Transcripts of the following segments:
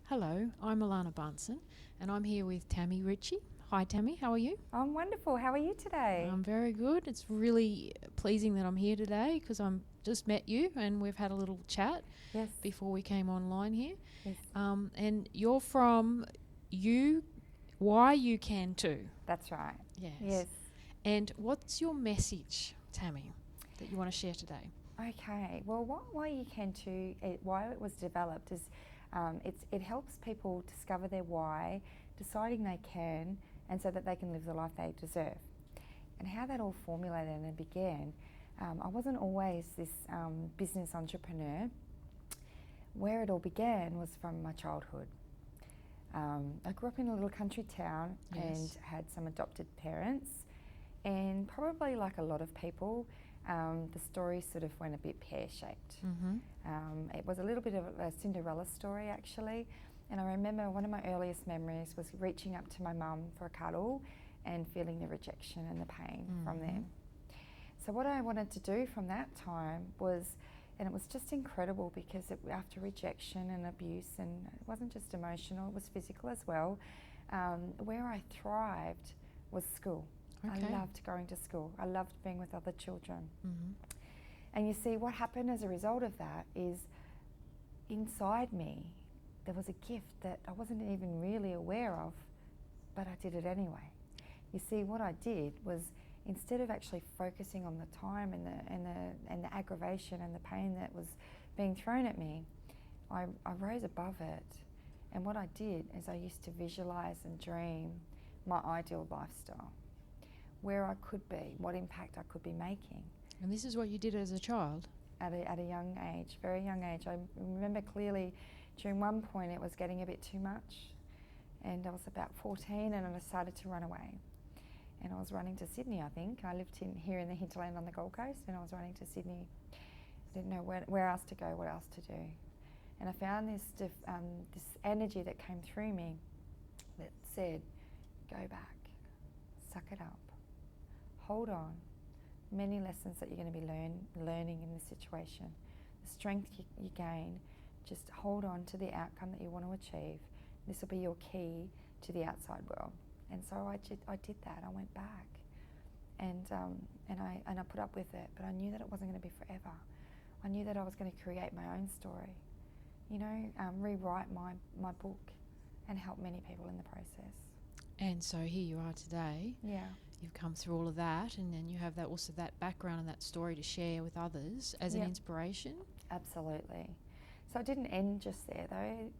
Hello, I'm Alana Bunsen and I'm here with Tammy Richie. Hi Tammy, how are you? I'm wonderful. How are you today? I'm very good. It's really pleasing that I'm here today because I'm just met you and we've had a little chat Yes, before we came online here. yes, And you're from you, Why You Can Too. that's right. Yes. Yes. And what's your message, Tammy, that you want to share today? Okay. Well, why you can too, why it was developed is it helps people discover their why, deciding they can, and so that they can live the life they deserve. And how that all formulated and began, I wasn't always this business entrepreneur. Where it all began was from my childhood. I grew up in a little country town and Yes. had some adopted parents, and probably like a lot of people, the story sort of went a bit pear-shaped. Mm-hmm. It was a little bit of a Cinderella story actually, and I remember one of my earliest memories was reaching up to my mum for a cuddle and feeling the rejection and the pain from them. So what I wanted to do from that time was, and it was just incredible because after rejection and abuse, and it wasn't just emotional, it was physical as well, where I thrived was school. Okay. I loved going to school. I loved being with other children. Mm-hmm. And you see, what happened as a result of that is inside me, there was a gift that I wasn't even really aware of, but I did it anyway. You see, what I did was, instead of actually focusing on the time and the aggravation and the pain that was being thrown at me, I rose above it. And what I did is I used to visualize and dream my ideal lifestyle, where I could be, what impact I could be making. And this is what you did as a child? At a young age, very young age. I remember clearly during one point it was getting a bit too much, and I was about 14 and I decided to run away. And I was running to Sydney, I think. I lived here in the hinterland on the Gold Coast, and I was running to Sydney. I didn't know where else to go, what else to do. And I found this energy that came through me that said, go back, suck it up, hold on. Many lessons that you're going to be learning in this situation. The strength you gain, just hold on to the outcome that you want to achieve. This will be your key to the outside world. And so I did that. I went back, and I put up with it. But I knew that it wasn't going to be forever. I knew that I was going to create my own story, rewrite my book, and help many people in the process. And so here you are today. Yeah. You've come through all of that, and then you have that background and that story to share with others as an inspiration. Absolutely. So it didn't end just there, though.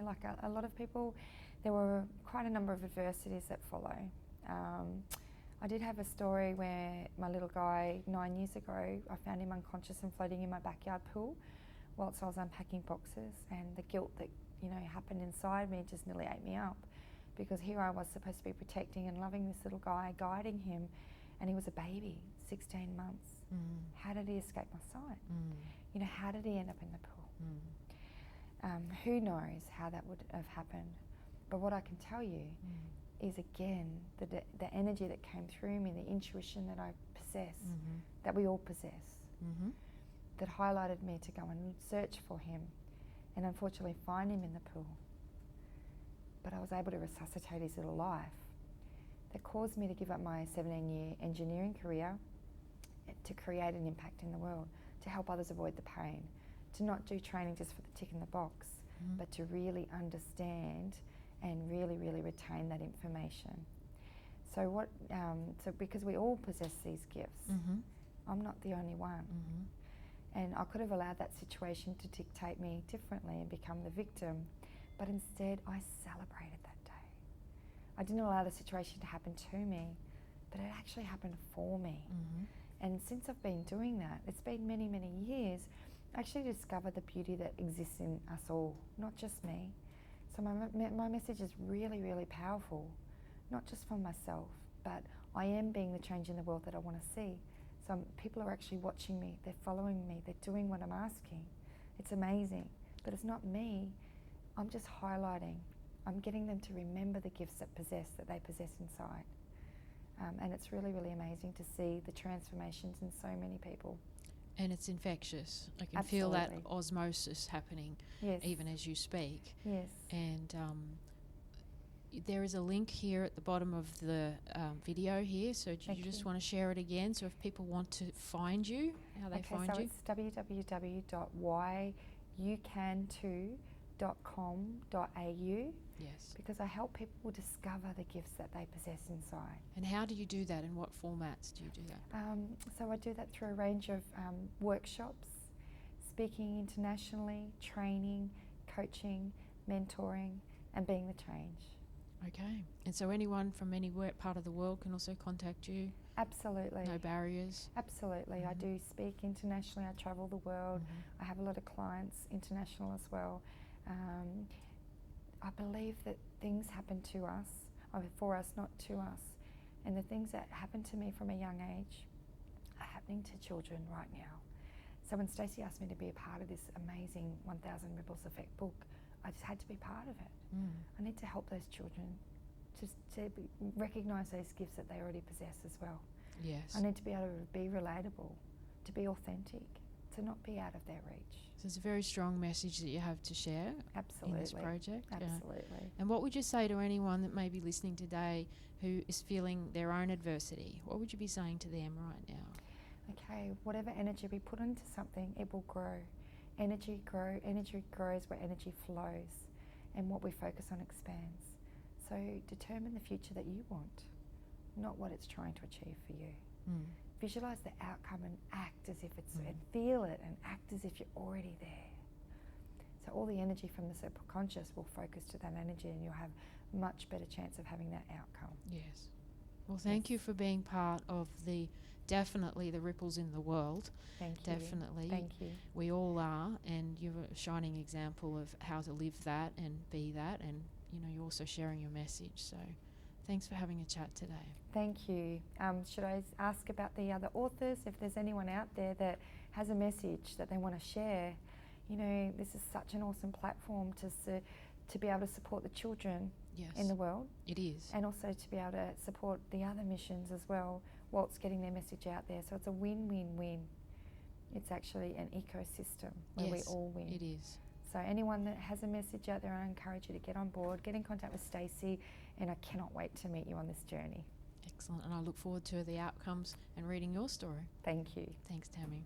Like a lot of people, there were quite a number of adversities that follow. I did have a story where my little guy, 9 years ago, I found him unconscious and floating in my backyard pool whilst I was unpacking boxes, and the guilt that happened inside me just nearly ate me up, because here I was supposed to be protecting and loving this little guy, guiding him, and he was a baby, 16 months. How did he escape my sight? How did he end up in the pool? Who knows how that would have happened? But what I can tell you is, again, the energy that came through me, the intuition that I possess, that we all possess, that highlighted me to go and search for him, and unfortunately find him in the pool. But I was able to resuscitate his little life. That caused me to give up my 17-year engineering career to create an impact in the world, to help others avoid the pain, to not do training just for the tick in the box, but to really understand and really, really retain that information. So because we all possess these gifts, I'm not the only one. And I could have allowed that situation to dictate me differently and become the victim, but instead I celebrated that day. I didn't allow the situation to happen to me, but it actually happened for me. And since I've been doing that, it's been many, many years, I actually discovered the beauty that exists in us all, not just me. So my message is really, really powerful, not just for myself, but I am being the change in the world that I want to see. So people are actually watching me, they're following me, they're doing what I'm asking. It's amazing, but it's not me. I'm just highlighting. I'm getting them to remember the gifts that they possess inside. And it's really, really amazing to see the transformations in so many people. And it's infectious. I can feel that Absolutely. osmosis happening Yes. even as you speak. Yes. And there is a link here at the bottom of the video here. So do Thank you just you. want to share it again? So if people want to find you, how they find so you? it's www.whyoucan2.com.au, Yes. because I help people discover the gifts that they possess inside. And how do you do that? In what formats do you do that? So I do that through a range of workshops, speaking internationally, training, coaching, mentoring, and being the change. Okay. And so anyone from any part of the world can also contact you? Absolutely. No barriers? Absolutely. I do speak internationally. I travel the world. I have a lot of clients international as well. I believe that things happen to us, or for us, not to us. And the things that happen to me from a young age are happening to children right now. So when Stacey asked me to be a part of this amazing 1000 Ripples Effect book, I just had to be part of it. I need to help those children to recognise those gifts that they already possess as well. Yes. I need to be able to be relatable, to be authentic, to not be out of their reach. So it's a very strong message that you have to share Absolutely. in this project. Absolutely. And what would you say to anyone that may be listening today who is feeling their own adversity? What would you be saying to them right now? Okay, whatever energy we put into something, it will grow. Energy grows where energy flows, and what we focus on expands. So determine the future that you want, not what it's trying to achieve for you. Visualize the outcome and act as if it's, and feel it and act as if you're already there. So all the energy from the subconscious will focus to that energy, and you'll have much better chance of having that outcome. Yes. Well, thank you for being part of definitely the ripples in the world. Thank you. Definitely. Thank you. We all are, and you're a shining example of how to live that and be that, and you're also sharing your message. So thanks for having a chat today. Thank you. Should I ask about the other authors? If there's anyone out there that has a message that they want to share, this is such an awesome platform to be able to support the children in the world. It is. And also to be able to support the other missions as well, whilst getting their message out there. So it's a win-win-win. It's actually an ecosystem where we all win. It is. So anyone that has a message out there, I encourage you to get on board, get in contact with Stacey, and I cannot wait to meet you on this journey. Excellent. And I look forward to the outcomes and reading your story. Thank you. Thanks, Tammy.